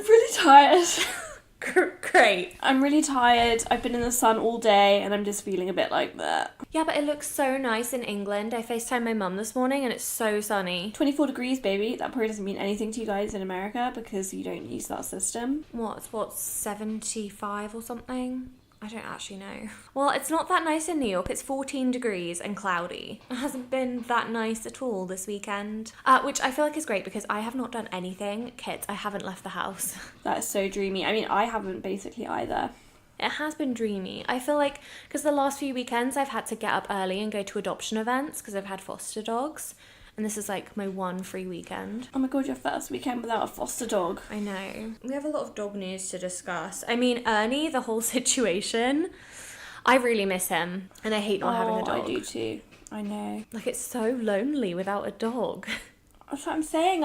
really tired. Great. I'm really tired. I've been in the sun all day and I'm just feeling a bit like that. Yeah, but it looks so nice in England. I FaceTimed my mum this morning and it's so sunny. 24 degrees, baby. That probably doesn't mean anything to you guys in America because you don't use that system. What, 75 or something? I don't actually know. Well, it's not that nice in New York. It's 14 degrees and cloudy. It hasn't been that nice at all this weekend. Which I feel like is great because I have not done anything. Kids, I haven't left the house. That is so dreamy. I mean, I haven't basically either. It has been dreamy. I feel like, because the last few weekends I've had to get up early and go to adoption events because I've had foster dogs. And this is like my one free weekend. Oh my god, your first weekend without a foster dog. I know. We have a lot of dog news to discuss. I mean, Ernie, the whole situation, I really miss him. And I hate not having a dog. I do too. I know. Like, it's so lonely without a dog. That's what I'm saying.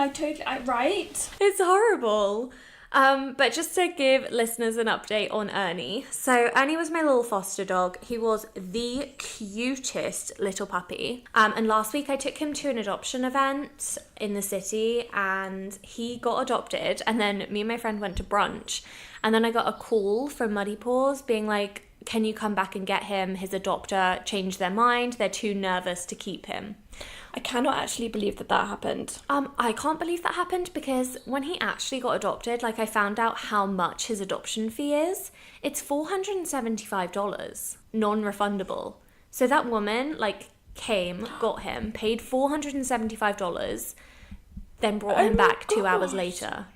Right? It's horrible. But just to give listeners an update on Ernie. So Ernie was my little foster dog. He was the cutest little puppy. And last week I took him to an adoption event in the city and he got adopted. And then me and my friend went to brunch. And then I got a call from Muddy Paws being like, can you come back and get him? His adopter changed their mind. They're too nervous to keep him. I cannot actually believe that happened. I can't believe that happened because when he actually got adopted, like I found out how much his adoption fee is. It's $475, non-refundable. So that woman came, got him, paid $475, then brought him back 2 hours later.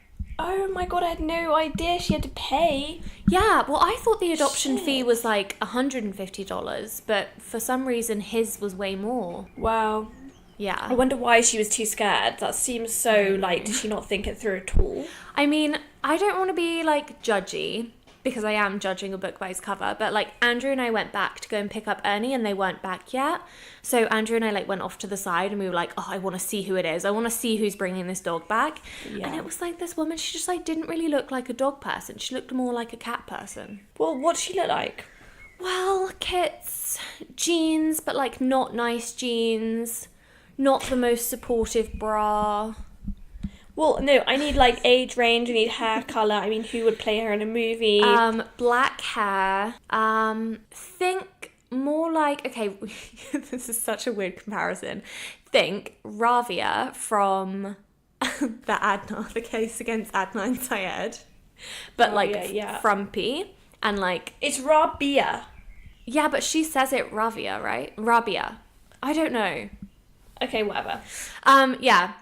Oh my god, I had no idea she had to pay. Yeah, well, I thought the adoption fee was like $150, but for some reason his was way more. Wow. Yeah. I wonder why she was too scared. That seems so, did she not think it through at all? I mean, I don't want to be, judgy, because I am judging a book by its cover, but, Andrew and I went back to go and pick up Ernie, and they weren't back yet. So Andrew and I, went off to the side, and we were like, oh, I want to see who it is. I want to see who's bringing this dog back. Yeah. And it was this woman, she just, didn't really look like a dog person. She looked more like a cat person. Well, what did she look like? Well, kits, jeans, but, not nice jeans. Not the most supportive bra. Well, no, I need, age range, I need hair colour. I mean, who would play her in a movie? Black hair. Think more okay, this is such a weird comparison. Think Ravia from the case against Adnan Syed. But, frumpy. And, It's Rabia. Yeah, but she says it Ravia, right? Rabia. I don't know. Okay, whatever. Yeah.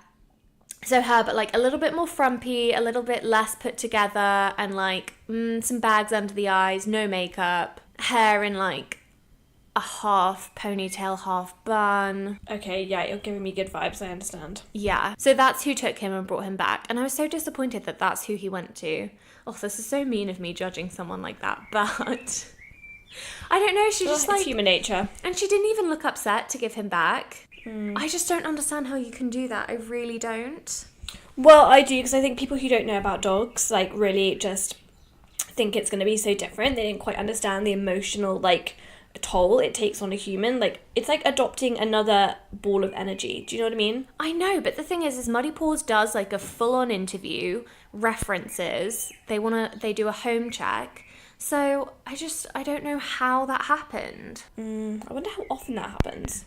So her, but a little bit more frumpy, a little bit less put together, and some bags under the eyes, no makeup, hair in a half ponytail, half bun. Okay, yeah, you're giving me good vibes, I understand. Yeah. So that's who took him and brought him back. And I was so disappointed that that's who he went to. Oh, this is so mean of me judging someone like that, but I don't know, she just it's human nature. And she didn't even look upset to give him back. I just don't understand how you can do that. I really don't. Well, I do, because I think people who don't know about dogs, really just think it's going to be so different. They didn't quite understand the emotional, toll it takes on a human. It's like adopting another ball of energy. Do you know what I mean? I know, but the thing is Muddy Paws does, a full-on interview, references. They do a home check. So, I don't know how that happened. I wonder how often that happens.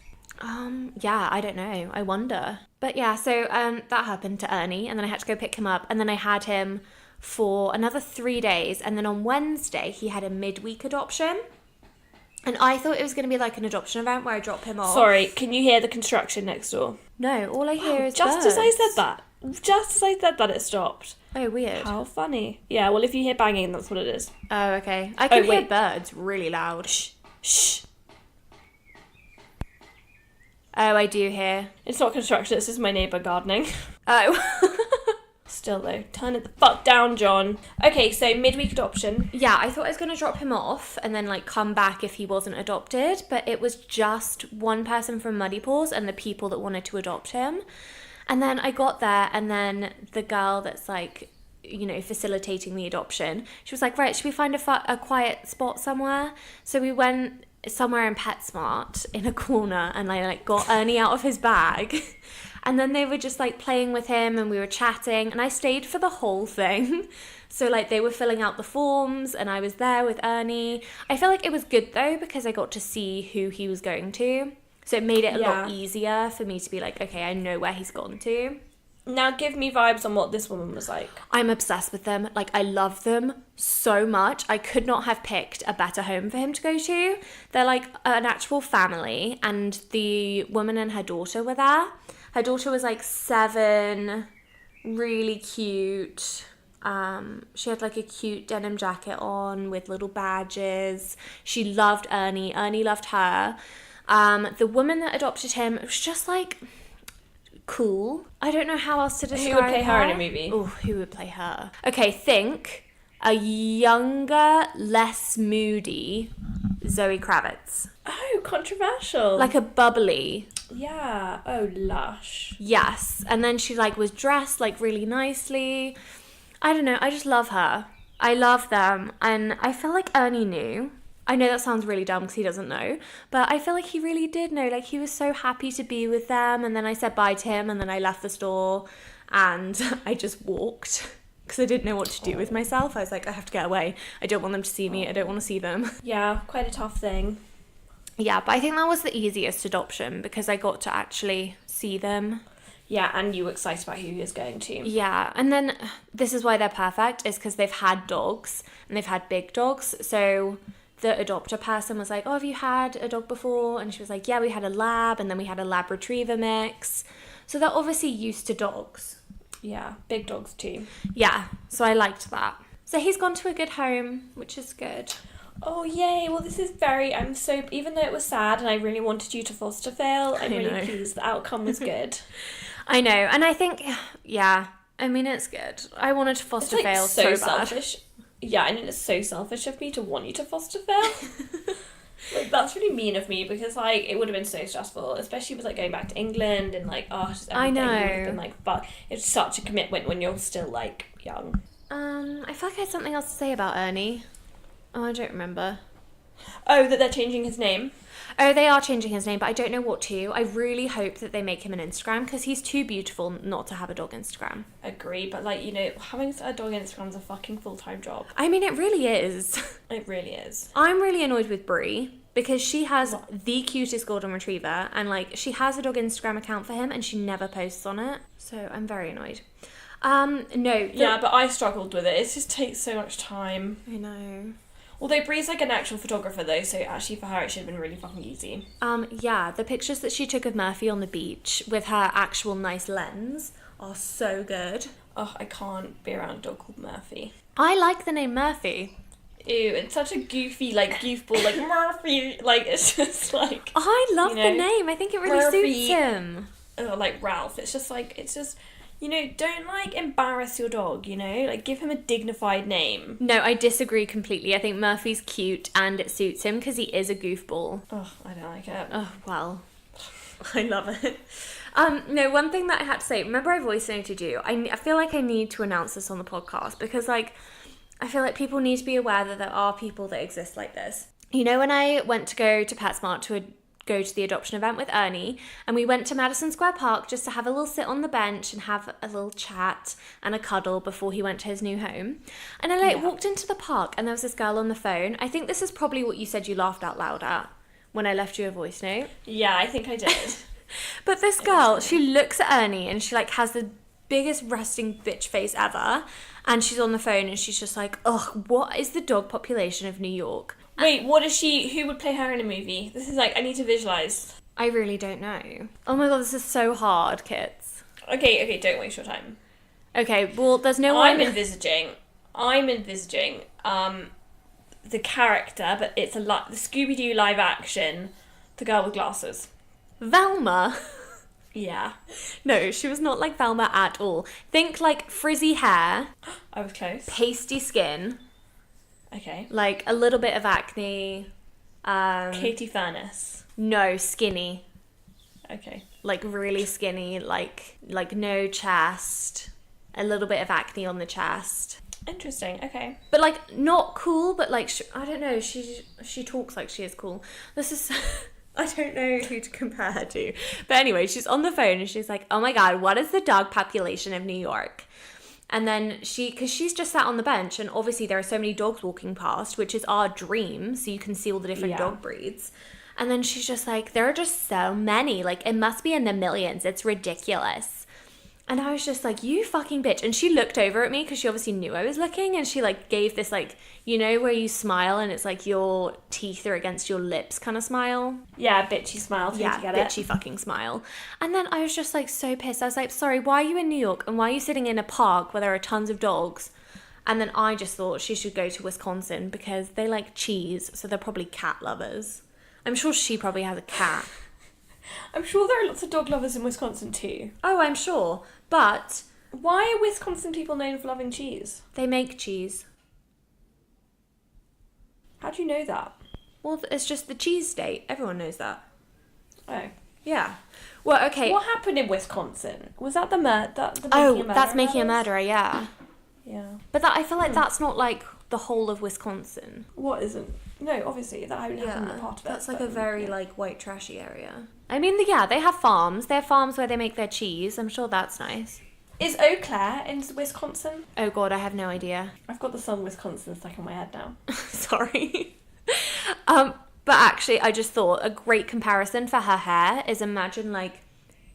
Yeah, I don't know. I wonder. But yeah, so that happened to Ernie, and then I had to go pick him up, and then I had him for another 3 days, and then on Wednesday he had a midweek adoption. And I thought it was going to be an adoption event where I drop him off. Sorry, can you hear the construction next door? No, all I hear is just birds. As I said that, it stopped. Oh, weird. How funny. Yeah, well, if you hear banging, that's what it is. Oh, okay. I can hear birds really loud. Shh. Oh, I do hear. It's not construction, this is my neighbour gardening. Oh. Still though, turn it the fuck down, John. Okay, so midweek adoption. Yeah, I thought I was going to drop him off and then come back if he wasn't adopted, but it was just one person from Muddy Paws and the people that wanted to adopt him. And then I got there, and then the girl that's facilitating the adoption, she was like, right, should we find a quiet spot somewhere? So we went somewhere in PetSmart in a corner, and I got Ernie out of his bag, And then they were just like playing with him and we were chatting and I stayed for the whole thing. So like they were filling out the forms and I was there with Ernie. I feel like it was good though because I got to see who he was going to. So it made it a lot easier for me to be like, okay, I know where he's gone to. Now give me vibes on what this woman was like. I'm obsessed with them. Like, I love them so much. I could not have picked a better home for him to go to. They're like an actual family, and the woman and her daughter were there. Her daughter was like 7, really cute. She had like a cute denim jacket on with little badges. She loved Ernie. Ernie loved her. The woman that adopted him was just like cool. I don't know how else to describe Who would play her in a movie? Oh, who would play her? Okay, think a younger, less moody Zoe Kravitz. Oh, controversial. Like a bubbly. Yeah. Oh, lush. Yes. And then she like was dressed like really nicely. I don't know. I just love her. I love them. And I feel like Ernie knew. I know that sounds really dumb because he doesn't know, but I feel like he really did know. Like, he was so happy to be with them, and then I said bye to him, and then I left the store, and I just walked because I didn't know what to do with myself. I was like, I have to get away. I don't want them to see me. I don't want to see them. Yeah, quite a tough thing. Yeah, but I think that was the easiest adoption because I got to actually see them. Yeah, and you were excited about who he was going to. Yeah, and then this is why they're perfect, is because they've had dogs, and they've had big dogs, so the adopter person was like, oh, have you had a dog before? And she was like, yeah, we had a lab, and then we had a lab retriever mix. So they're obviously used to dogs. Yeah, big dogs too. Yeah, so I liked that. So he's gone to a good home, which is good. Oh, yay. Well, this is I'm so, even though it was sad and I really wanted you to foster fail, I'm really pleased the outcome was good. I know, and I think, yeah, I mean, it's good. I wanted to foster fail so bad. Selfish. Yeah, I mean, it's so selfish of me to want you to foster fail. Like, that's really mean of me because, like, it would have been so stressful, especially with, like, going back to England and, like, just everything. I know. It would have been, like, but it's such a commitment when you're still, like, young. I feel like I had something else to say about Ernie. Oh, I don't remember. Oh, that they're changing his name? Oh, they are changing his name, but I don't know what to. I really hope that they make him an Instagram because he's too beautiful not to have a dog Instagram. Agree, but, like, you know, having a dog Instagram is a fucking full-time job. I mean, it really is. It really is. I'm really annoyed with Brie because she has the cutest golden retriever and, like, she has a dog Instagram account for him and she never posts on it. So I'm very annoyed. No. Yeah, but I struggled with it. It just takes so much time. I know. Although Brie's like an actual photographer though, so actually for her it should have been really fucking easy. Yeah, the pictures that she took of Murphy on the beach with her actual nice lens are so good. Oh, I can't be around a dog called Murphy. I like the name Murphy. Ew, it's such a goofy, like, goofball, like, Murphy, like, it's just like... I love the name, I think it really suits him. Oh, like Ralph, it's just like, it's just... You know, don't, like, embarrass your dog, you know? Like, give him a dignified name. No, I disagree completely. I think Murphy's cute and it suits him because he is a goofball. Oh, I don't like it. Oh, well. I love it. No, one thing that I had to say, remember I voice noted you? I feel like I need to announce this on the podcast because, like, I feel like people need to be aware that there are people that exist like this. You know, when I went to go to PetSmart to go to the adoption event with Ernie, and we went to Madison Square Park just to have a little sit on the bench and have a little chat and a cuddle before he went to his new home. And I walked into the park and there was this girl on the phone. I think this is probably what you said you laughed out loud at when I left you a voice note. Yeah, I think I did. But this girl, she looks at Ernie and she like has the biggest resting bitch face ever, and she's on the phone and she's just like, ugh, what is the dog population of New York? Wait, who would play her in a movie? This is like, I need to visualise. I really don't know. Oh my god, this is so hard, kids. Okay, don't waste your time. Okay, well, there's no one... I'm envisaging, the character, but it's the Scooby-Doo live action, the girl with glasses. Velma? Yeah. No, she was not like Velma at all. Think like frizzy hair. I was close. Pasty skin. Okay. Like a little bit of acne. Katie Furness. No, skinny. Okay. Like really skinny, like no chest. A little bit of acne on the chest. Interesting. Okay. But like not cool, but like I don't know. She talks like she is cool. This is. I don't know who to compare her to. But anyway, she's on the phone and she's like, oh my God, what is the dog population of New York? And then because she's just sat on the bench and obviously there are so many dogs walking past, which is our dream. So you can see all the different dog breeds. And then she's just like, there are just so many. Like, it must be in the millions. It's ridiculous. And I was just like, you fucking bitch. And she looked over at me because she obviously knew I was looking. And she like gave this like, you know, where you smile and it's like your teeth are against your lips kind of smile. Yeah, bitchy smile. Yeah, bitchy fucking smile. And then I was just like so pissed. I was like, sorry, why are you in New York? And why are you sitting in a park where there are tons of dogs? And then I just thought she should go to Wisconsin because they like cheese. So they're probably cat lovers. I'm sure she probably has a cat. I'm sure there are lots of dog lovers in Wisconsin too. Oh, I'm sure. But why are Wisconsin people known for loving cheese? they make cheese. How do you know that? Well, it's just the cheese state. Everyone knows that. Oh. Yeah. Well, okay. What happened in Wisconsin? Was that the murder? That's Making a Murderer, yeah. Yeah. But I feel like that's not like the whole of Wisconsin. What isn't? No, obviously that happened in part of it. That's like a very like white trashy area. I mean, yeah, they have farms. They have farms where they make their cheese. I'm sure that's nice. Is Eau Claire in Wisconsin? Oh God, I have no idea. I've got the song Wisconsin stuck in my head now. Sorry. But actually, I just thought a great comparison for her hair is imagine like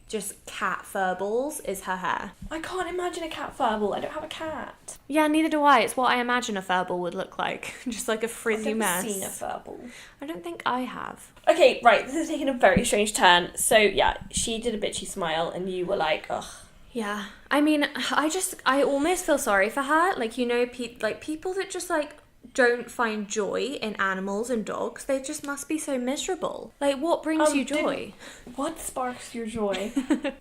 just cat furballs is her hair. I can't imagine a cat furball. I don't have a cat. Yeah, neither do I. It's what I imagine a furball would look like. Just like a frizzy I've never mess. seen a furball. I don't think I have. Okay, right. This is taking a very strange turn. So yeah, she did a bitchy smile, and you were like, ugh. Yeah. I mean, I almost feel sorry for her. Like, you know, people that just like don't find joy in animals and dogs, they just must be so miserable. Like, what brings you joy? What sparks your joy?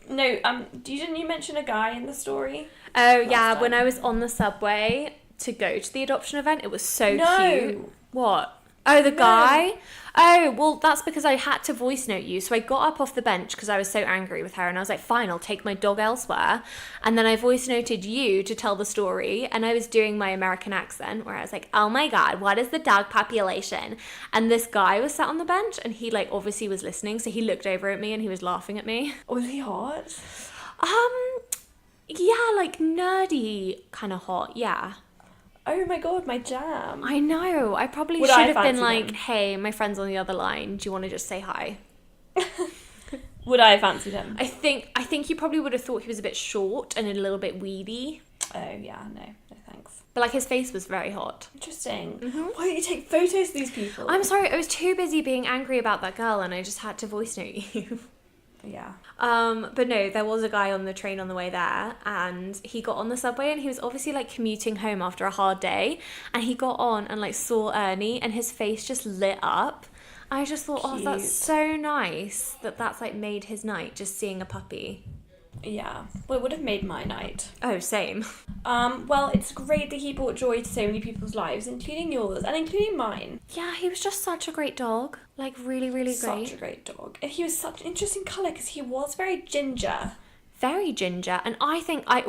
No, didn't you mention a guy in the story? Oh yeah, when I was on the subway to go to the adoption event, it was so cute. What? Oh, the guy? Oh, well, that's because I had to voice note you. So I got up off the bench because I was so angry with her and I was like, fine, I'll take my dog elsewhere. And then I voice noted you to tell the story. And I was doing my American accent where I was like, oh my God, what is the dog population? And this guy was sat on the bench and he like obviously was listening. So he looked over at me and he was laughing at me. Was he hot? Yeah, like nerdy kind of hot. Yeah. Oh my God, my jam. I know. I probably should have been like, hey, my friend's on the other line. Do you want to just say hi? Would I have fancied him? I think you probably would have thought he was a bit short and a little bit weedy. Oh yeah, no thanks. But like his face was very hot. Interesting. Mm-hmm. Why don't you take photos of these people? I'm sorry, I was too busy being angry about that girl and I just had to voice note you. Yeah. But no, there was a guy on the train on the way there and he got on the subway and he was obviously like commuting home after a hard day and he got on and like saw Ernie and his face just lit up. I just thought, Cute. oh, that's so nice that's like made his night just seeing a puppy. Yeah. Well, it would have made my night. Oh, same. Well, it's great that he brought joy to so many people's lives, including yours and including mine. Yeah, he was just such a great dog. Like, really, really great. Such a great dog. And he was such an interesting colour because he was very ginger. Very ginger. And I think I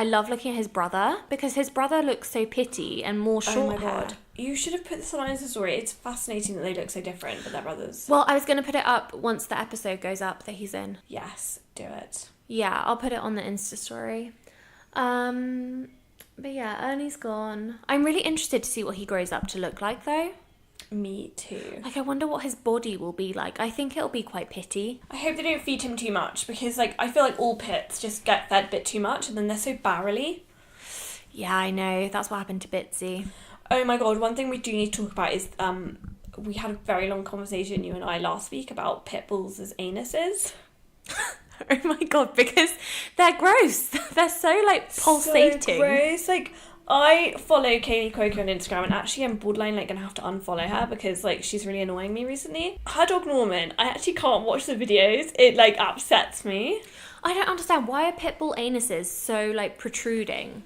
love looking at his brother because his brother looks so pitty and more short Oh my hair. God. You should have put this on Insta story. It's fascinating that they look so different, but they're brothers. Well, I was going to put it up once the episode goes up that he's in. Yes, do it. Yeah, I'll put it on the Insta story. But yeah, Ernie's gone. I'm really interested to see what he grows up to look like though. Me too. Like, I wonder what his body will be like. I think it'll be quite pitty. I hope they don't feed him too much because, like, I feel like all pits just get fed a bit too much and then they're so barrely. Yeah, I know. That's what happened to Bitsy. Oh my God, one thing we do need to talk about is we had a very long conversation, you and I, last week about pit bulls as anuses. Oh my God, because they're gross. They're so, like, pulsating. So gross. Like, I follow Kaylee Cuoco on Instagram and actually I'm borderline like gonna have to unfollow her because like she's really annoying me recently. Her dog Norman, I actually can't watch the videos. It like upsets me. I don't understand. Why are pit bull anuses so like protruding?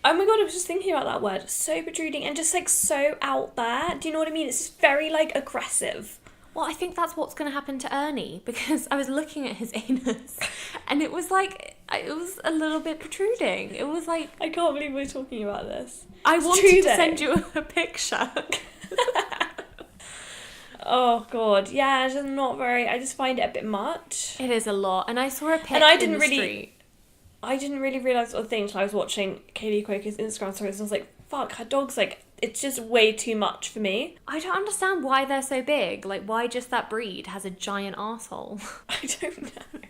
Oh my God, I was just thinking about that word. So protruding and just like so out there. Do you know what I mean? It's just very like aggressive. Well, I think that's what's going to happen to Ernie because I was looking at his anus and it was like, it was a little bit protruding. It was like... I can't believe we're talking about this. I wanted to send you a picture. Oh god, yeah, it's just not very. I just find it a bit much. It is a lot. And I saw a pic And I in didn't the really- street. I didn't really realise what the thing until I was watching Kaylee Cuoco's Instagram stories and I was like, fuck, her dog's like, it's just way too much for me. I don't understand why they're so big. Like, why just that breed has a giant arsehole? I don't know.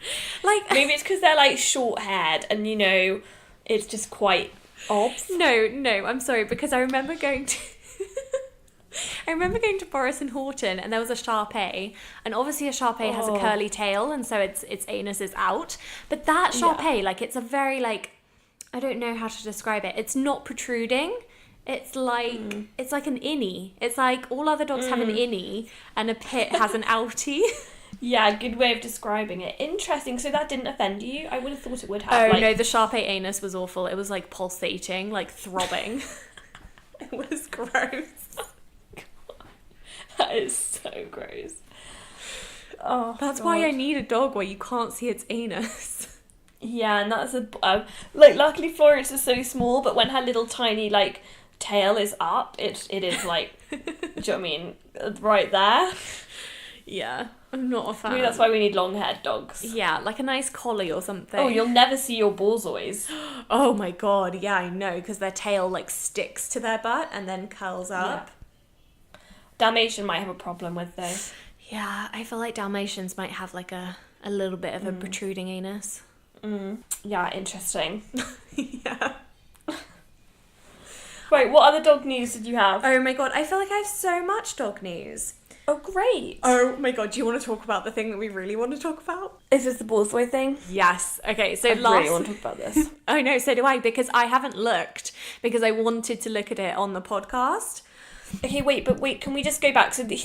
Like, Maybe it's because they're like short haired and you know, it's just quite obs. no, I'm sorry, because I remember going to Boris and Horton, and there was a Shar-Pei, and obviously a Shar-Pei has a curly tail, and so its anus is out. But that Shar-Pei, like, it's a very, like, I don't know how to describe it. It's not protruding. It's like it's like an innie. It's like all other dogs have an innie, and a pit has an outie. Yeah, good way of describing it. Interesting. So that didn't offend you? I would have thought it would have. Oh no, the Shar-Pei anus was awful. It was like pulsating, like throbbing. It was gross. That is so gross. Oh, That's why I need a dog where you can't see its anus. Yeah, and that's like luckily Florence is so small, but when her little tiny like tail is up, it is like, do you know what I mean? Right there. Yeah, I'm not a fan. Maybe that's why we need long-haired dogs. Yeah, like a nice collie or something. Oh, you'll never see your borzois. Oh my god, yeah, I know, because their tail like sticks to their butt and then curls up. Yeah. Dalmatian might have a problem with though. Yeah, I feel like Dalmatians might have like a little bit of a protruding anus. Yeah, interesting. Yeah. Right, what other dog news did you have? Oh my god, I feel like I have so much dog news. Oh, great. Oh my god, do you want to talk about the thing that we really want to talk about? Is this the borzoi thing? Yes. Okay, so I really want to talk about this. I know, so do I, because I haven't looked, because I wanted to look at it on the podcast. Okay, wait, can we just go back? So this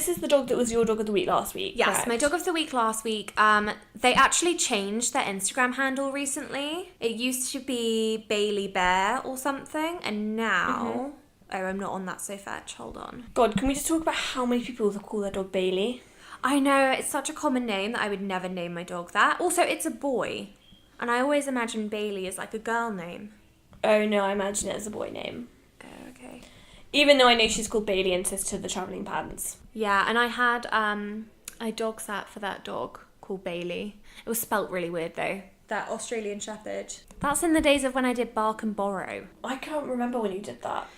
is the dog that was your dog of the week last week, Yes, correct? my dog of the week last week. They actually changed their Instagram handle recently. It used to be Bailey Bear or something, and now... Oh, I'm not on that so fetch. Hold on. God, can we just talk about how many people call their dog Bailey? I know, it's such a common name that I would never name my dog that. Also, it's a boy, and I always imagine Bailey as like a girl name. Oh no, I imagine it as a boy name. Oh, okay. Even though I know she's called Bailey and Sister the Travelling Pants. Yeah, and I had a dog sat for that dog called Bailey. It was spelt really weird though. That Australian Shepherd. That's in the days of when I did Bark and Borrow. I can't remember when you did that.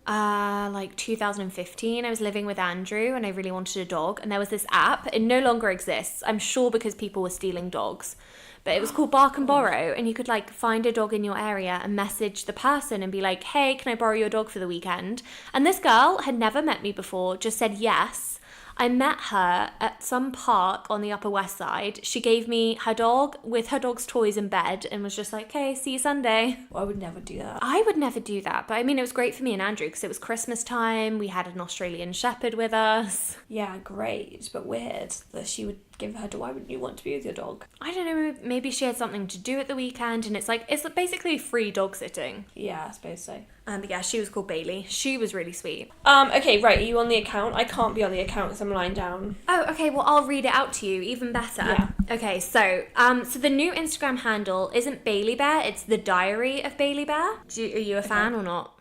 Like 2015, I was living with Andrew and I really wanted a dog, and there was this app. It no longer exists, I'm sure, because people were stealing dogs, but it was called Bark and Borrow, and you could like find a dog in your area and message the person and be like, hey, can I borrow your dog for the weekend? And this girl had never met me before, just said yes. I met her at some park on the Upper West Side. She gave me her dog with her dog's toys in bed and was just like, okay, see you Sunday. Well, I would never do that. I would never do that, but I mean, it was great for me and Andrew because it was Christmas time. We had an Australian Shepherd with us. Yeah, great, but weird that she would give her dog. Why wouldn't you want to be with your dog? I don't know, maybe she had something to do at the weekend, and it's basically free dog sitting. Yeah, I suppose so. But yeah, she was called Bailey. She was really sweet. Okay, right, are you on the account? I can't be on the account because I'm lying down. Oh, okay, well, I'll read it out to you, even better. Yeah. Okay, so the new Instagram handle isn't Bailey Bear, it's The Diary of Bailey Bear. Are you a fan or not?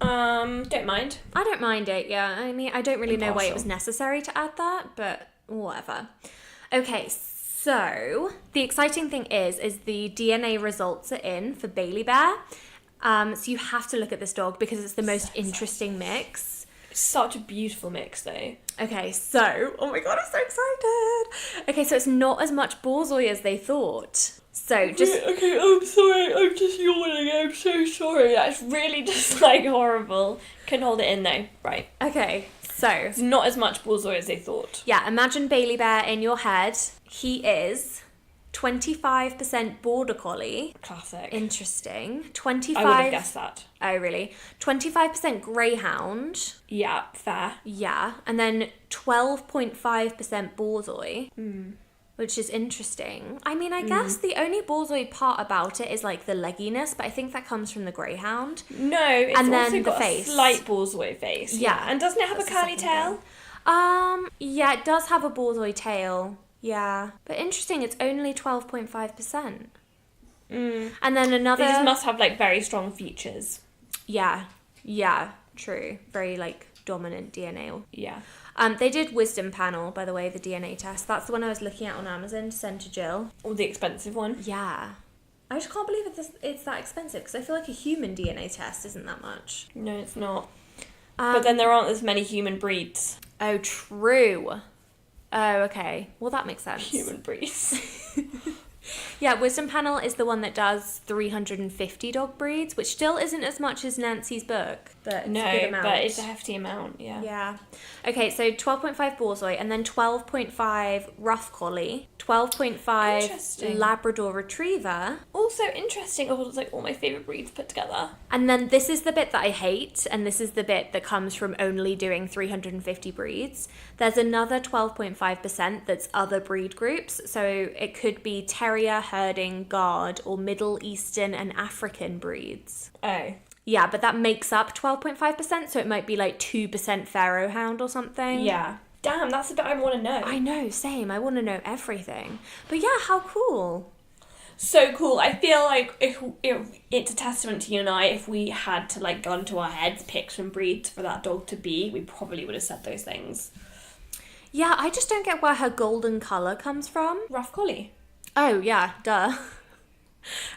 Don't mind. I don't mind it, yeah. I mean, I don't really know why it Impartial. was necessary to add that, but whatever. Okay, so the exciting thing is the DNA results are in for Bailey Bear. So you have to look at this dog because it's the most interesting mix. It's such a beautiful mix, though. Okay, so, oh my god, I'm so excited. Okay, so it's not as much borzoi as they thought. So just... Okay, I'm sorry, I'm just yawning, I'm so sorry. That's really just, like, horrible. Can hold it in, though. Right. Okay, so... It's not as much bullseye as they thought. Yeah, imagine Bailey Bear in your head. He is 25% Border Collie. Classic. Interesting. 25... I would have guessed that. Oh, really? 25% Greyhound. Yeah, fair. Yeah. And then 12.5% Borzoi. Which is interesting. I mean, I guess the only Borzoi part about it is like the legginess, but I think that comes from the Greyhound. No, it's And also then the got face. a slight bullseye face. Yeah. And doesn't it have That's a the curly second tail? thing. Yeah, it does have a Borzoi tail. Yeah. But interesting, it's only 12.5%. And then another... They just must have, like, very strong features. Yeah, true. Very, like, dominant DNA. Yeah. They did Wisdom Panel, by the way, the DNA test. That's the one I was looking at on Amazon to send to Jill. Or the expensive one. Yeah. I just can't believe it's that expensive, because I feel like a human DNA test isn't that much. No, it's not. But then there aren't as many human breeds. Oh, true. Oh, okay. Well, that makes sense. Human breeds. Yeah, Wisdom Panel is the one that does 350 dog breeds, which still isn't as much as Nancy's book, but it's a good amount. But it's a hefty amount, yeah. Yeah. Okay, so 12.5 Borzoi, and then 12.5 Rough Collie, 12.5 Labrador Retriever. Also interesting, like all my favourite breeds put together. And then this is the bit that I hate, and this is the bit that comes from only doing 350 breeds. There's another 12.5% that's other breed groups, so it could be Terrier, Herding, Guard, or Middle Eastern and African breeds. Oh. Yeah, but that makes up 12.5%, so it might be like 2% Pharaoh Hound or something. Yeah. Damn, that's the bit I want to know. I know, same. I want to know everything. But yeah, how cool. So cool. I feel like if it's a testament to you and I, if we had to like go into our heads, pick some breeds for that dog to be, we probably would have said those things. Yeah, I just don't get where her golden colour comes from. Rough Collie. Oh, yeah, duh.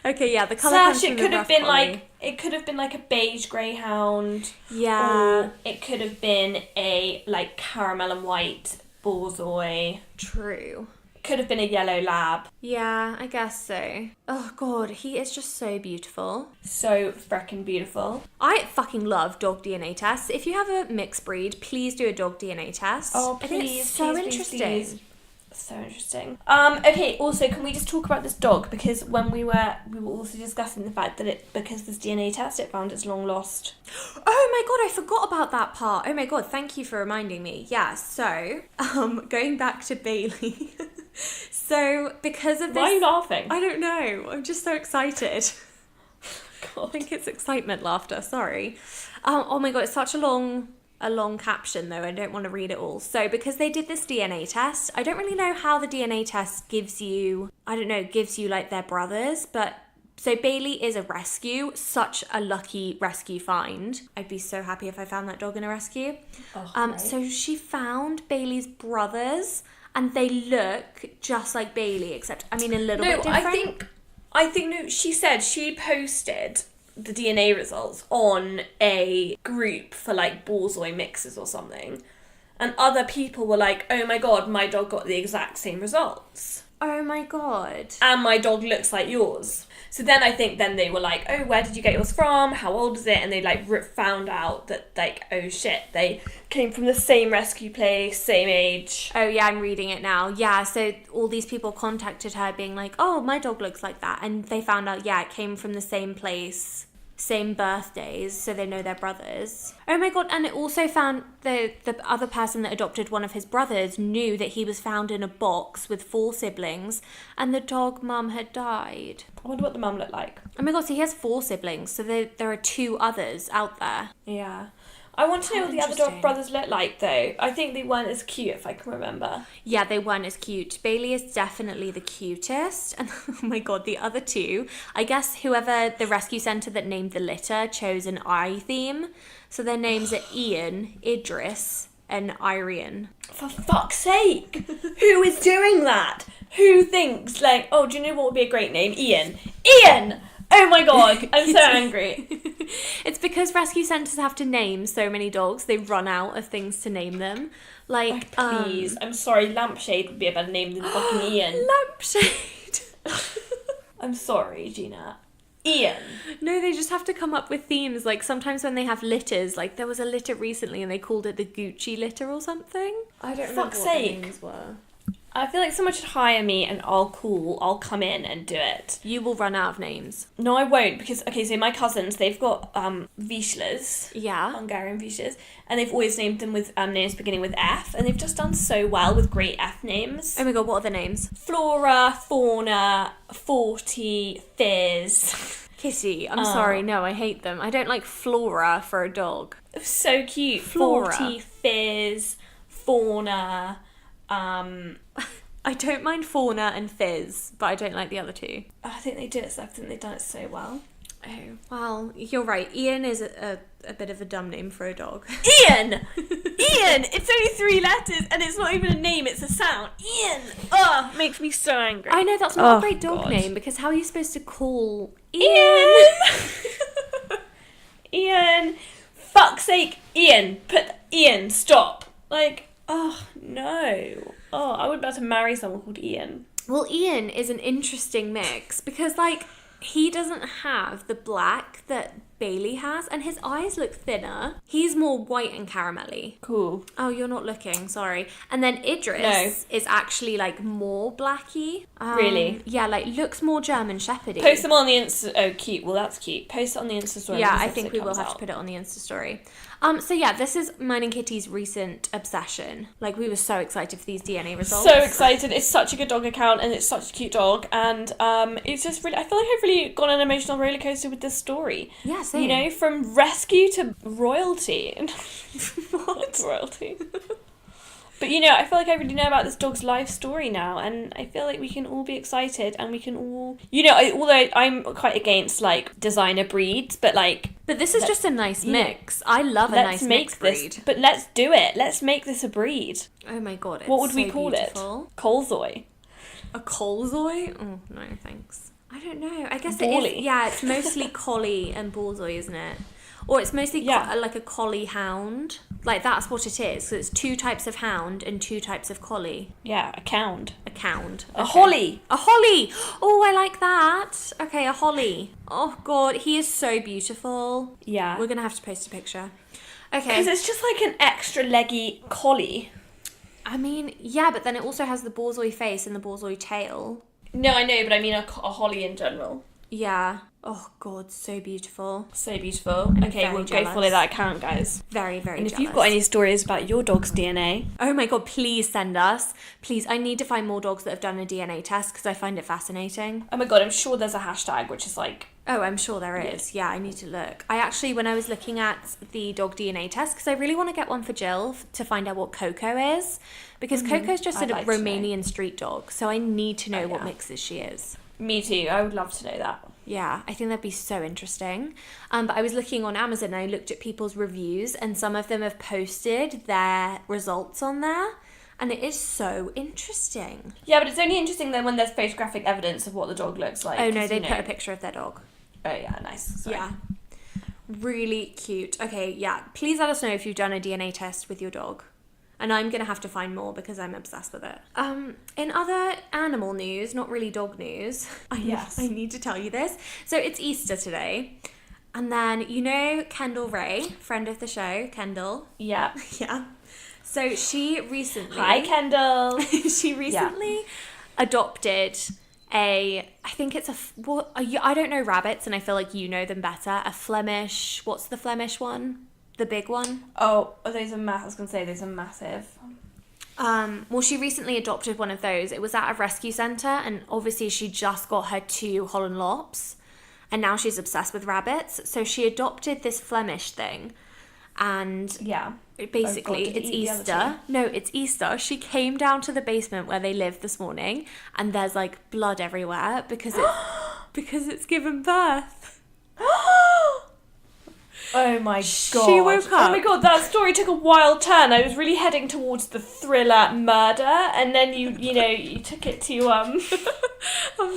Okay, yeah, the colour comes from the Rough Collie. It could have been like a beige greyhound. Yeah. Or it could have been a like caramel and white Borzoi. True. It could have been a yellow lab. Yeah, I guess so. Oh god, he is just so beautiful. So frickin' beautiful. I fucking love dog DNA tests. If you have a mixed breed, please do a dog DNA test. Oh, I think please, it's so please, interesting. please. So interesting. Okay, also, can we just talk about this dog? Because when we were also discussing the fact that because this DNA test, it found its long lost. Oh my god, I forgot about that part. Oh my god, thank you for reminding me. Yeah, so, going back to Bailey. So, because of this... Why are you laughing? I don't know. I'm just so excited. God. I think it's excitement laughter, sorry. Oh my god, it's such a long caption though. I don't want to read it all. So because they did this DNA test, I don't really know how the DNA test gives you like their brothers, but so Bailey is a rescue, such a lucky rescue find. I'd be so happy if I found that dog in a rescue. Oh, right. So she found Bailey's brothers and they look just like Bailey, except a little bit different. I think she said she posted the DNA results on a group for like Borzoi mixes or something, and other people were like, oh my god, my dog got the exact same results. Oh my god. And my dog looks like yours. So then I think then they were like, oh, where did you get yours from? How old is it? And they like found out that like, oh shit, they came from the same rescue place, same age. Oh yeah, I'm reading it now. Yeah, so all these people contacted her being like, oh, my dog looks like that. And they found out, yeah, it came from the same place, same birthdays, so they know they're brothers. Oh my god, and it also found the other person that adopted one of his brothers knew that he was found in a box with 4 siblings and the dog mum had died. I wonder what the mum looked like. Oh my god, so he has 4 siblings, so there are 2 others out there. Yeah. I want to know what the other dog brothers look like, though. I think they weren't as cute, if I can remember. Yeah, they weren't as cute. Bailey is definitely the cutest. And oh my god, the other 2, I guess whoever the rescue centre that named the litter chose an eye theme. So their names are Ian, Idris, and Irian. For fuck's sake! Who is doing that? Who thinks, like, oh, do you know what would be a great name? Ian! Ian! Oh my god, I'm so angry. It's because rescue centres have to name so many dogs, they run out of things to name them. Like, please, I'm sorry, Lampshade would be a better name than fucking Ian. Lampshade! I'm sorry, Gina. Ian. No, they just have to come up with themes. Like, sometimes when they have litters, like, there was a litter recently and they called it the Gucci litter or something. I don't remember what the names were. I feel like someone should hire me and I'll come in and do it. You will run out of names. No, I won't, because, okay, so my cousins, they've got Vizslas. Yeah. Hungarian Vizslas. And they've always named them with names beginning with F. And they've just done so well with great F names. Oh my god, what are the names? Flora, Fauna, 40, Fizz. Kitty, I'm sorry, no, I hate them. I don't like Flora for a dog. So cute. Flora. 40, Fizz, Fauna, I don't mind Fauna and Fizz, but I don't like the other 2. I think they did it, so I think they've done it so well. Oh, well, you're right. Ian is a bit of a dumb name for a dog. Ian! Ian! It's only 3 letters and it's not even a name, it's a sound. Ian! Oh, makes me so angry. I know, that's not a great dog God. name, because how are you supposed to call Ian! Ian! Fuck's sake, Ian! Ian, stop! Like, oh, no. Oh, I would be able to marry someone called Ian. Well, Ian is an interesting mix because, like, he doesn't have the black that Bailey has, and his eyes look thinner. He's more white and caramelly. Cool. Oh, you're not looking, sorry. And then Idris is actually, like, more blacky. Really? Yeah, like, looks more German Shepherdy. Post them on the Insta. Oh, cute. Well, that's cute. Post it on the Insta story. Yeah, I think we will have to put it on the Insta story. So yeah, this is mine and Kitty's recent obsession. Like, we were so excited for these DNA results. So excited. It's such a good dog account and it's such a cute dog. And it's just really, I feel like I've really gone on an emotional roller coaster with this story. Yeah, same. You know, from rescue to royalty. What? Royalty. But, you know, I feel like I really know about this dog's life story now, and I feel like we can all be excited, and we can all... You know, although I'm quite against, like, designer breeds, but, like... But this is just a nice mix. I love a nice mixed breed. But let's do it. Let's make this a breed. Oh my god, it's what would so we call beautiful. it? Colzoy. A Colzoy? Oh, no, thanks. I don't know. I guess Borley. it is... Yeah, it's mostly collie and bullseye, isn't it? Or it's mostly like a collie hound. Like, that's what it is. So it's 2 types of hound and 2 types of collie. Yeah, a cound. A cound. A Hollie. A Hollie! Oh, I like that. Okay, a Hollie. Oh, God, he is so beautiful. Yeah. We're going to have to post a picture. Okay. Because it's just like an extra leggy collie. I mean, yeah, but then it also has the borzoi face and the borzoi tail. No, I know, but I mean a Hollie in general. Yeah. Oh, God, so beautiful. So beautiful. Okay, we'll jealous. go follow that account, guys. Very, very And jealous. if you've got any stories about your dog's DNA... Oh my God, please send us. Please, I need to find more dogs that have done a DNA test because I find it fascinating. Oh my God, I'm sure there's a hashtag which is like... Oh, I'm sure there is. Yeah, I need to look. I actually, when I was looking at the dog DNA test, because I really want to get one for Jill to find out what Coco is, because Coco's just a Romanian street dog, so I need to know what mixes she is. Me too. I would love to know that. Yeah, I think that'd be so interesting. But I was looking on Amazon and I looked at people's reviews, and some of them have posted their results on there. And it is so interesting. Yeah, but it's only interesting then when there's photographic evidence of what the dog looks like. Oh no, they put a picture of their dog. Oh yeah, nice. Sorry. Yeah. Really cute. Okay, yeah. Please let us know if you've done a DNA test with your dog. And I'm going to have to find more because I'm obsessed with it. In other animal news, not really dog news. Yes. I need to tell you this. So it's Easter today. And then, you know Kendall Rae, friend of the show, Kendall. Yeah. Yeah. So she recently... Hi, Kendall. She recently adopted I think it's I don't know rabbits, and I feel like you know them better. A Flemish... What's the Flemish one? The big one? Oh, those are I was going to say those are massive. Well, she recently adopted one of those. It was at a rescue centre, and obviously she just got her 2 Holland Lops, and now she's obsessed with rabbits. So she adopted this Flemish thing, and yeah, basically it's Easter. No, it's Easter. She came down to the basement where they live this morning, and there's like blood everywhere because it's given birth. Oh my God. She woke up. Oh my God, that story took a wild turn. I was really heading towards the thriller murder, and then you took it to I'm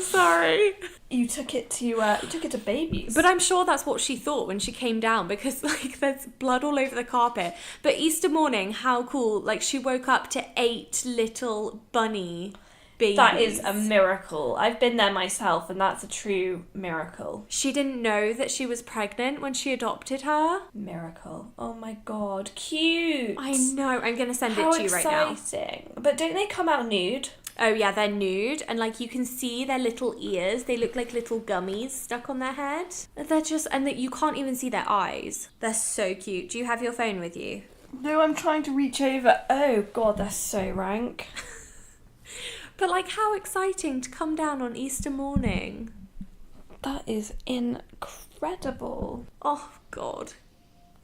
sorry. You took it to babies. But I'm sure that's what she thought when she came down, because like there's blood all over the carpet. But Easter morning, how cool. Like she woke up to 8 little bunny babies. That is a miracle. I've been there myself, and that's a true miracle. She didn't know that she was pregnant when she adopted her. Miracle. Oh my God, cute. I know. I'm going to send it to you right now. How exciting. But don't they come out nude? Oh yeah, they're nude, and like you can see their little ears. They look like little gummies stuck on their head. They're just, and that you can't even see their eyes. They're so cute. Do you have your phone with you? No, I'm trying to reach over. Oh God, they're so rank. But like, how exciting to come down on Easter morning. That is incredible. Oh God.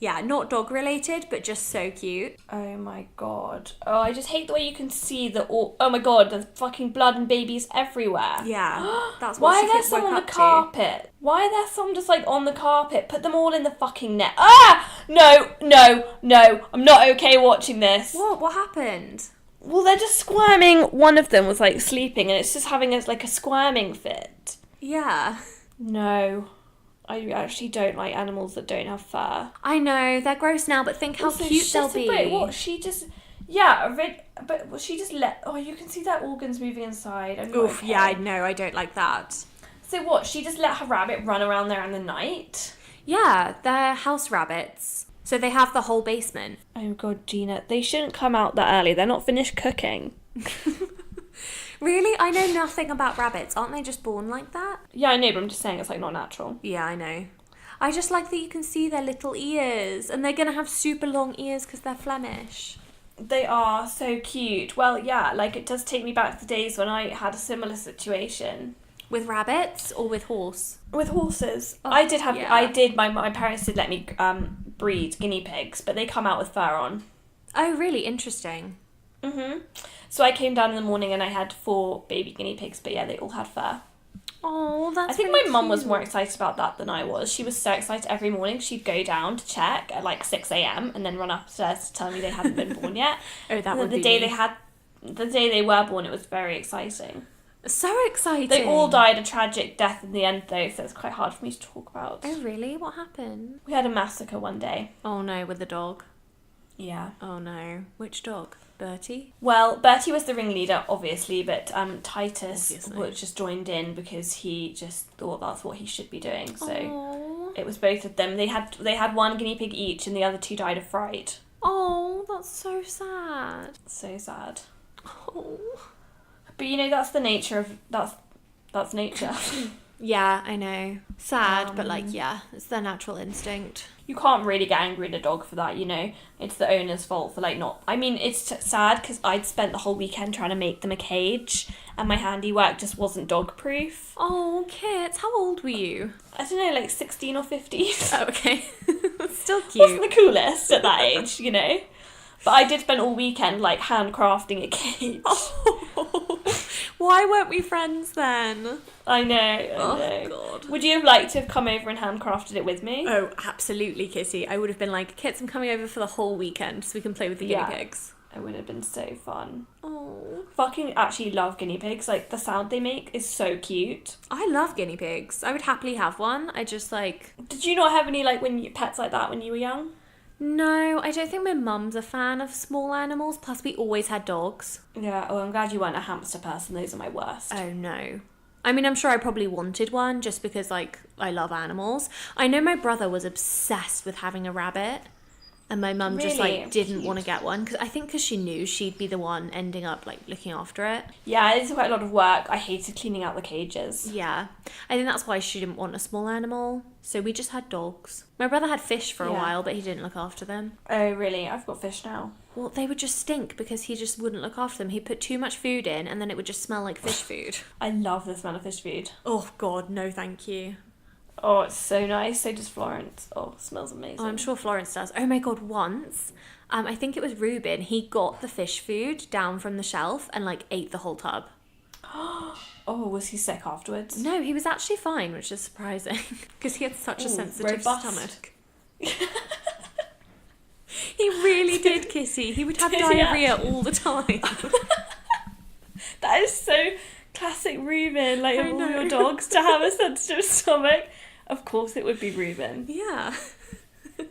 Yeah, not dog related, but just so cute. Oh my god. Oh, I just hate the way you can see oh my god, there's fucking blood and babies everywhere. Yeah, that's what Why she are there woke some on the up to. carpet? Why are there some just like on the carpet? Put them all in the fucking net. Ah! No, no, no. I'm not okay watching this. What happened? Well, they're just squirming. One of them was like sleeping and it's just having like a squirming fit. Yeah. No. I actually don't like animals that don't have fur. I know, they're gross now, but think how Also, cute shit they'll a be. brick. What, she just... Yeah, but she just let... Oh, you can see their organs moving inside. I'm not Oof, okay. yeah, I know, I don't like that. So what, she just let her rabbit run around there in the night? Yeah, they're house rabbits. So they have the whole basement. Oh god, Gina, they shouldn't come out that early. They're not finished cooking. Really? I know nothing about rabbits. Aren't they just born like that? Yeah, I know, but I'm just saying it's like not natural. Yeah, I know. I just like that you can see their little ears. And they're going to have super long ears because they're Flemish. They are so cute. Well, yeah, like it does take me back to the days when I had a similar situation. With rabbits or with horse? With horses. Oh, My parents did let me breed guinea pigs, but they come out with fur on. Oh, really? Interesting. Mhm. So I came down in the morning and I had 4 baby guinea pigs, but yeah, they all had fur. Oh, that's I think really my mum was cute. more excited about that than I was. She was so excited every morning. She'd go down to check at like 6 a.m. and then run upstairs to tell me they hadn't been born yet. Oh, that and would then be the day they were born, it was very exciting. So exciting. They all died a tragic death in the end though, so it's quite hard for me to talk about. Oh, really? What happened? We had a massacre one day. Oh, no, with the dog. Yeah. Oh, no. Which dog? Bertie? Well, Bertie was the ringleader, obviously, but Titus Obviously. just joined in because he just thought that's what he should be doing. So Oh. it was both of them. They had 1 guinea pig each, and the other 2 died of fright. Oh, that's so sad. So sad. Oh. But you know, that's the nature of that's nature. Yeah, I know. Sad, but like, yeah, it's their natural instinct. You can't really get angry at a dog for that, you know. It's the owner's fault for like not. I mean, it's sad because I'd spent the whole weekend trying to make them a cage, and my handiwork just wasn't dog proof. Oh, kits, how old were you? I don't know, like 16 or 15. Oh, okay. Still cute. Wasn't the coolest at that age, you know. But I did spend all weekend like handcrafting a cage. Oh, why weren't we friends then? I know. Oh, God. Would you have liked to have come over and handcrafted it with me? Oh, absolutely, Kitty. I would have been like, Kits, I'm coming over for the whole weekend so we can play with the guinea pigs. It would have been so fun. Oh. Fucking actually love guinea pigs. Like, the sound they make is so cute. I love guinea pigs. I would happily have one. I just like... Did you not have any, like, pets like that when you were young? No, I don't think my mum's a fan of small animals. Plus, we always had dogs. Yeah, oh, I'm glad you weren't a hamster person. Those are my worst. Oh, no. I mean, I'm sure I probably wanted one just because, like, I love animals. I know my brother was obsessed with having a rabbit. And my mum just, Really? like, didn't Cute. want to get one. I think because she knew she'd be the one ending up, like, looking after it. Yeah, it's quite a lot of work. I hated cleaning out the cages. Yeah. I think that's why she didn't want a small animal. So we just had dogs. My brother had fish for a Yeah. while, but he didn't look after them. Oh, really? I've got fish now. Well, they would just stink because he just wouldn't look after them. He'd put too much food in and then it would just smell like fish food. I love the smell of fish food. Oh, God, no thank you. Oh, it's so nice. So does Florence. Oh, it smells amazing. Oh, I'm sure Florence does. Oh, my God, once, I think it was Ruben, he got the fish food down from the shelf and, like, ate the whole tub. Oh, was he sick afterwards? No, he was actually fine, which is surprising because he had such a sensitive robust. stomach. He really did, Kissy. He would have Did he diarrhea all the time. That is so classic Reuben, like I of all know. your dogs to have a sensitive stomach. Of course it would be Reuben. Yeah.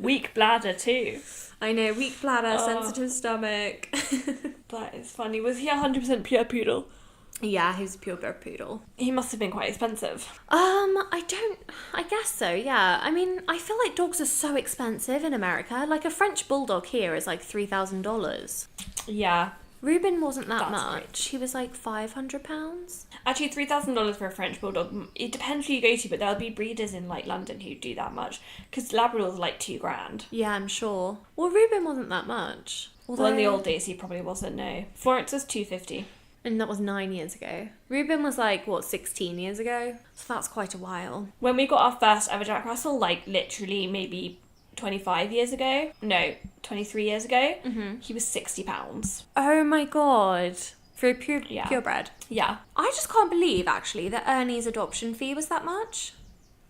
Weak bladder too. I know, weak bladder, Oh. sensitive stomach. That is funny. Was he 100% pure poodle? Yeah, he was a purebred poodle. He must have been quite expensive. I guess so, yeah. I mean, I feel like dogs are so expensive in America. Like, a French bulldog here is like $3,000. Yeah. Reuben wasn't that That's much. great. He was like £500. Actually, $3,000 for a French bulldog. It depends who you go to, but there'll be breeders in like London who do that much. Because Labradors are like $2,000. Yeah, I'm sure. Well, Reuben wasn't that much. Well, in the old days, he probably wasn't. No, Florence was $250. And that was 9 years ago. Reuben was like, 16 years ago? So that's quite a while. When we got our first ever Jack Russell, like literally maybe 25 years ago. No, 23 years ago. He was £60. Oh my God. For a Yeah. purebred. Yeah. I just can't believe, actually, that Ernie's adoption fee was that much.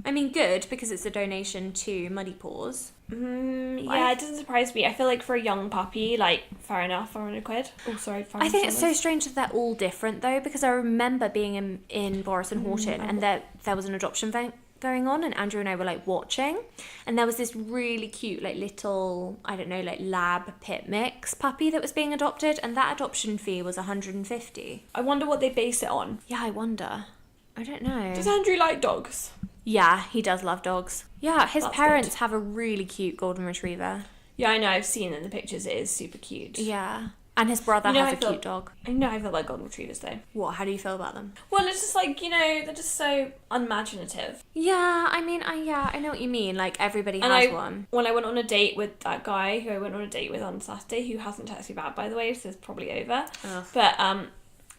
I mean, good, because it's a donation to Muddy Paws. Yeah, it doesn't surprise me. I feel like for a young puppy, like, fair enough, £400. Oh, sorry. I think it's so strange that they're all different, though, because I remember being in Boris and Horton, and there was an adoption event going on, and Andrew and I were, like, watching, and there was this really cute, like, little, I don't know, like, lab pit mix puppy that was being adopted, and that adoption fee was $150. I wonder what they base it on. Yeah, I wonder. I don't know. Does Andrew like dogs? Yeah, he does love dogs. Yeah, his That's parents good. have a really cute golden retriever. Yeah, I know. I've seen in the pictures. It is super cute. Yeah. And his brother You know, has I a feel- cute dog. I know I feel like golden retrievers, though. What? How do you feel about them? Well, it's just like, you know, they're just so unimaginative. Yeah, I mean, I know what you mean. Like, everybody And has one. when I went on a date with that guy who I went on a date with on Saturday, who hasn't texted me back, by the way, so it's probably over. Ugh. But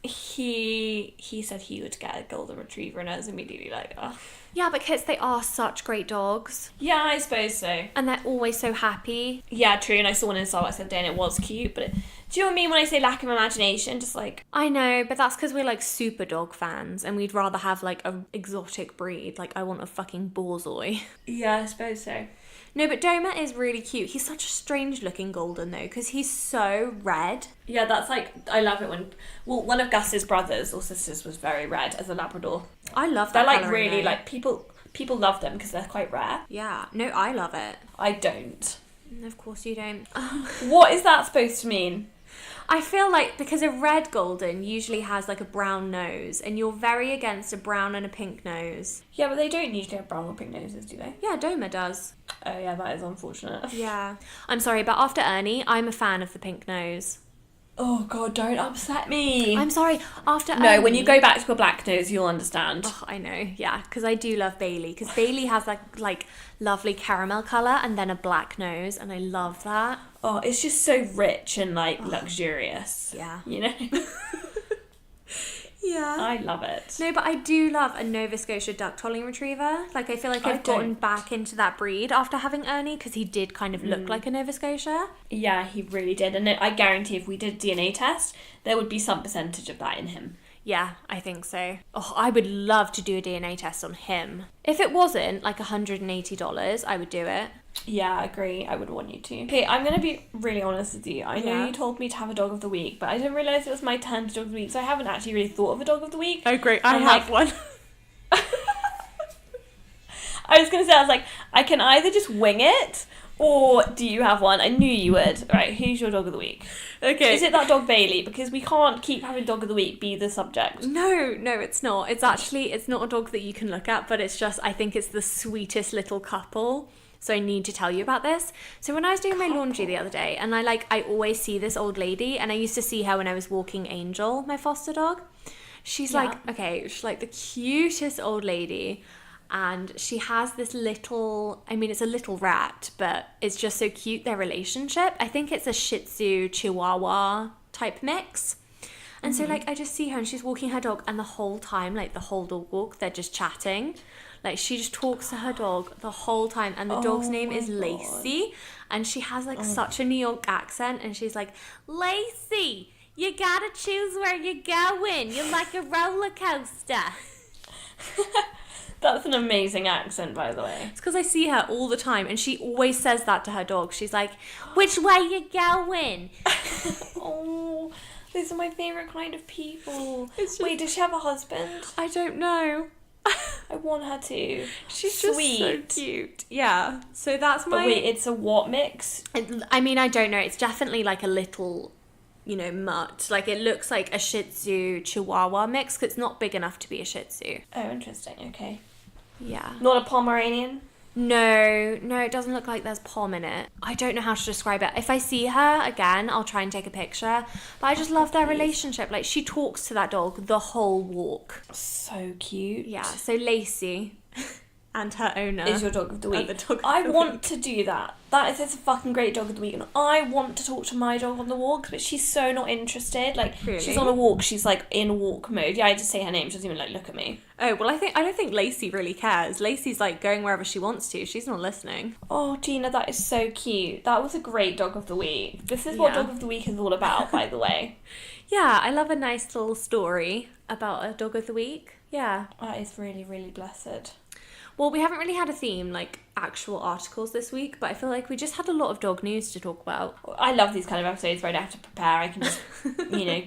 he said he would get a golden retriever, and I was immediately like, oh. Yeah, because they are such great dogs. Yeah, I suppose so. And they're always so happy. Yeah, true. And I saw one in Starbucks the other day, and it was cute. But do you know what I mean when I say lack of imagination? Just like, I know, but that's because we're like super dog fans and we'd rather have like a exotic breed. Like, I want a fucking borzoi. yeah, I suppose so. No, but Doma is really cute. He's such a strange looking golden though, because he's so red. Yeah, that's like, I love it when, well, one of Gus's brothers or sisters was very red as a Labrador. I love They're that. like colouring, really, though. like, people love them because they're quite rare. Yeah, no, I love it. I don't. Of course you don't. What is that supposed to mean? I feel like because a red golden usually has like a brown nose, and you're very against a brown and a pink nose. Yeah, but they don't usually have brown or pink noses, do they? Yeah, Doma does. Oh yeah, that is unfortunate. Yeah. I'm sorry, but after Ernie, I'm a fan of the pink nose. Oh god, don't upset me. I'm sorry, after No, Ernie... when you go back to a black nose, you'll understand. Oh, I know, yeah, because I do love Bailey, because Bailey has like lovely caramel colour and then a black nose, and I love that. Oh, it's just so rich and like luxurious. Yeah. You know? Yeah. I love it. No, but I do love a Nova Scotia duck tolling retriever. Like, I feel like I've gotten back into that breed after having Ernie, because he did kind of look like a Nova Scotia. Yeah, he really did. And I guarantee if we did a DNA test, there would be some percentage of that in him. Yeah, I think so. Oh, I would love to do a DNA test on him. If it wasn't like $180, I would do it. Yeah, I agree. I would want you to. Okay, I'm going to be really honest with you. I know Yeah. you told me to have a dog of the week, but I didn't realise it was my turn to dog of the week, so I haven't actually really thought of a dog of the week. Oh, great. I have one. I was going to say, I was like, I can either just wing it, or do you have one? I knew you would. Right, who's your dog of the week? Okay. Is it that dog Bailey? Because we can't keep having dog of the week be the subject. No, it's not. It's not a dog that you can look at, but it's just, I think it's the sweetest little couple. So I need to tell you about this. So when I was doing my laundry the other day, and I always see this old lady, and I used to see her when I was walking Angel, my foster dog. She's like the cutest old lady. And she has this little, I mean, it's a little rat, but it's just so cute, their relationship. I think it's a Shih Tzu Chihuahua type mix. And so, like, I just see her and she's walking her dog, and the whole time, like, the whole dog walk, they're just chatting. Like, she just talks to her dog the whole time, and the dog's name is Lacie, and she has, like, such a New York accent, and she's like, Lacie, you gotta choose where you're going. You're like a roller coaster. That's an amazing accent, by the way. It's because I see her all the time, and she always says that to her dog. She's like, which way you going? Oh, these are my favourite kind of people. Wait, does she have a husband? I don't know. I want her to. She's Sweet. just so cute. Yeah. So that's my... But wait, it's a what mix? I mean, I don't know. It's definitely like a little, mutt. Like, it looks like a Shih Tzu Chihuahua mix, because it's not big enough to be a Shih Tzu. Oh, interesting. Okay. Yeah. Not a Pomeranian? No, it doesn't look like there's pom in it. I don't know how to describe it. If I see her again, I'll try and take a picture. But I just love their relationship. Like, she talks to that dog the whole walk. So cute. Yeah, so Lacie. And her owner is your dog of the week. The dog of I the want week. to do that. That is a fucking great dog of the week. And I want to talk to my dog on the walk, but she's so not interested. Like, Really? she's on a walk, she's like in walk mode. Yeah, I just say her name, she doesn't even like look at me. Oh, well, I don't think Lacie really cares. Lacie's like going wherever she wants to. She's not listening. Oh, Gina, that is so cute. That was a great dog of the week. This is what Yeah. dog of the week is all about, by the way. Yeah, I love a nice little story about a dog of the week. Yeah. That is really, really blessed. Well, we haven't really had a theme, like actual articles this week, but I feel like we just had a lot of dog news to talk about. I love these kind of episodes where I don't have to prepare. I can just,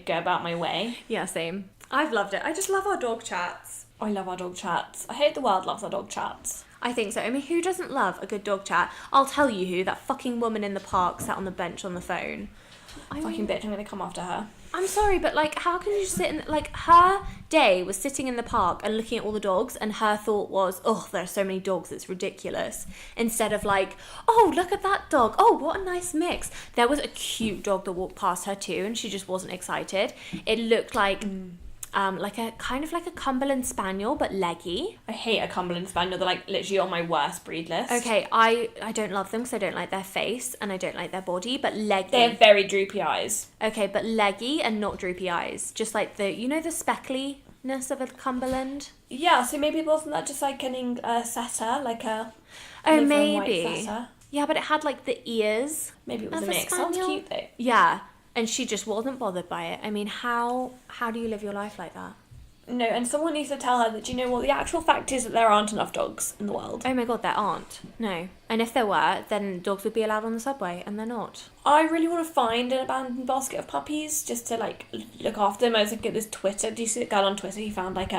go about my way. Yeah, same. I've loved it. I just love our dog chats. I love our dog chats. I hope the world loves our dog chats. I think so. I mean, who doesn't love a good dog chat? I'll tell you who, that fucking woman in the park sat on the bench on the phone. Fucking bitch, I'm going to come after her. I'm sorry, but like, how can you sit in, like, her day was sitting in the park and looking at all the dogs, and her thought was, oh, there are so many dogs, it's ridiculous. Instead of like, oh, look at that dog. Oh, what a nice mix. There was a cute dog that walked past her too, and she just wasn't excited. It looked like a kind of like a Cumberland Spaniel, but leggy. I hate a Cumberland Spaniel. They're like literally on my worst breed list. Okay, I don't love them because I don't like their face and I don't like their body, but leggy. They have very droopy eyes. Okay, but leggy and not droopy eyes. Just like the speckliness of a Cumberland. Yeah, so maybe wasn't that just like a setter, like a Oh, liver and white maybe. setter? Yeah, but it had like the ears. Maybe it was of a mix. Sounds spaniel. cute though. Yeah, and she just wasn't bothered by it. I mean, how do you live your life like that? No, and someone needs to tell her that, you know what, the actual fact is that there aren't enough dogs in the world. Oh my god, there aren't. No. And if there were, then dogs would be allowed on the subway, and they're not. I really want to find an abandoned basket of puppies just to like look after them. I was looking at this Twitter. Do you see the girl on Twitter? He found like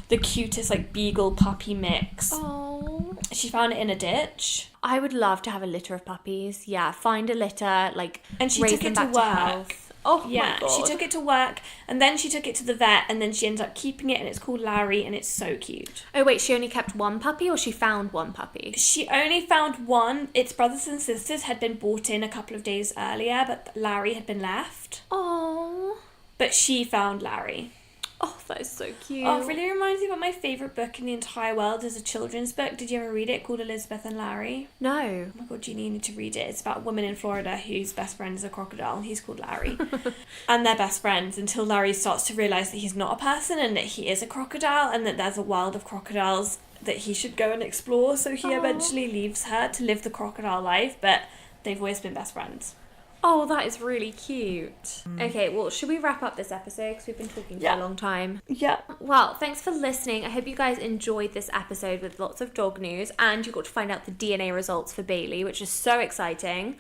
the cutest like beagle puppy mix. Oh. She found it in a ditch. I would love to have a litter of puppies. Yeah, find a litter, like, And she raise took them it to back work. health. Oh Yeah, my god. she took it to work and then she took it to the vet and then she ended up keeping it and it's called Larry and it's so cute. Oh wait, she only kept one puppy, or she found one puppy? She only found one. Its brothers and sisters had been brought in a couple of days earlier, but Larry had been left. Oh. But she found Larry. Oh, that is so cute. Oh, it really reminds me of my favourite book in the entire world is a children's book. Did you ever read it? Called Elizabeth and Larry. No. Oh my god, Gina, you need to read it. It's about a woman in Florida whose best friend is a crocodile. He's called Larry. And they're best friends until Larry starts to realise that he's not a person and that he is a crocodile and that there's a world of crocodiles that he should go and explore. So he eventually leaves her to live the crocodile life, but they've always been best friends. Oh, that is really cute. Okay, well, should we wrap up this episode? Because we've been talking for a long time. Yeah. Well, thanks for listening. I hope you guys enjoyed this episode with lots of dog news, and you got to find out the DNA results for Bailey, which is so exciting.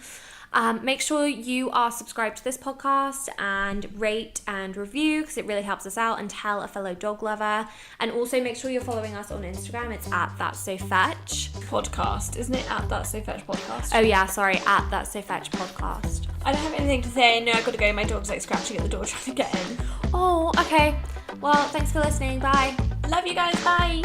Make sure you are subscribed to this podcast and rate and review because it really helps us out, and tell a fellow dog lover. And also make sure you're following us on Instagram. It's at That's So Fetch Podcast, isn't it? At That's So Fetch Podcast. Oh yeah, sorry, at That's So Fetch Podcast. I don't have anything to say. No, I've got to go. My dog's like scratching at the door trying to get in. Oh, okay. Well, thanks for listening. Bye. Love you guys. Bye.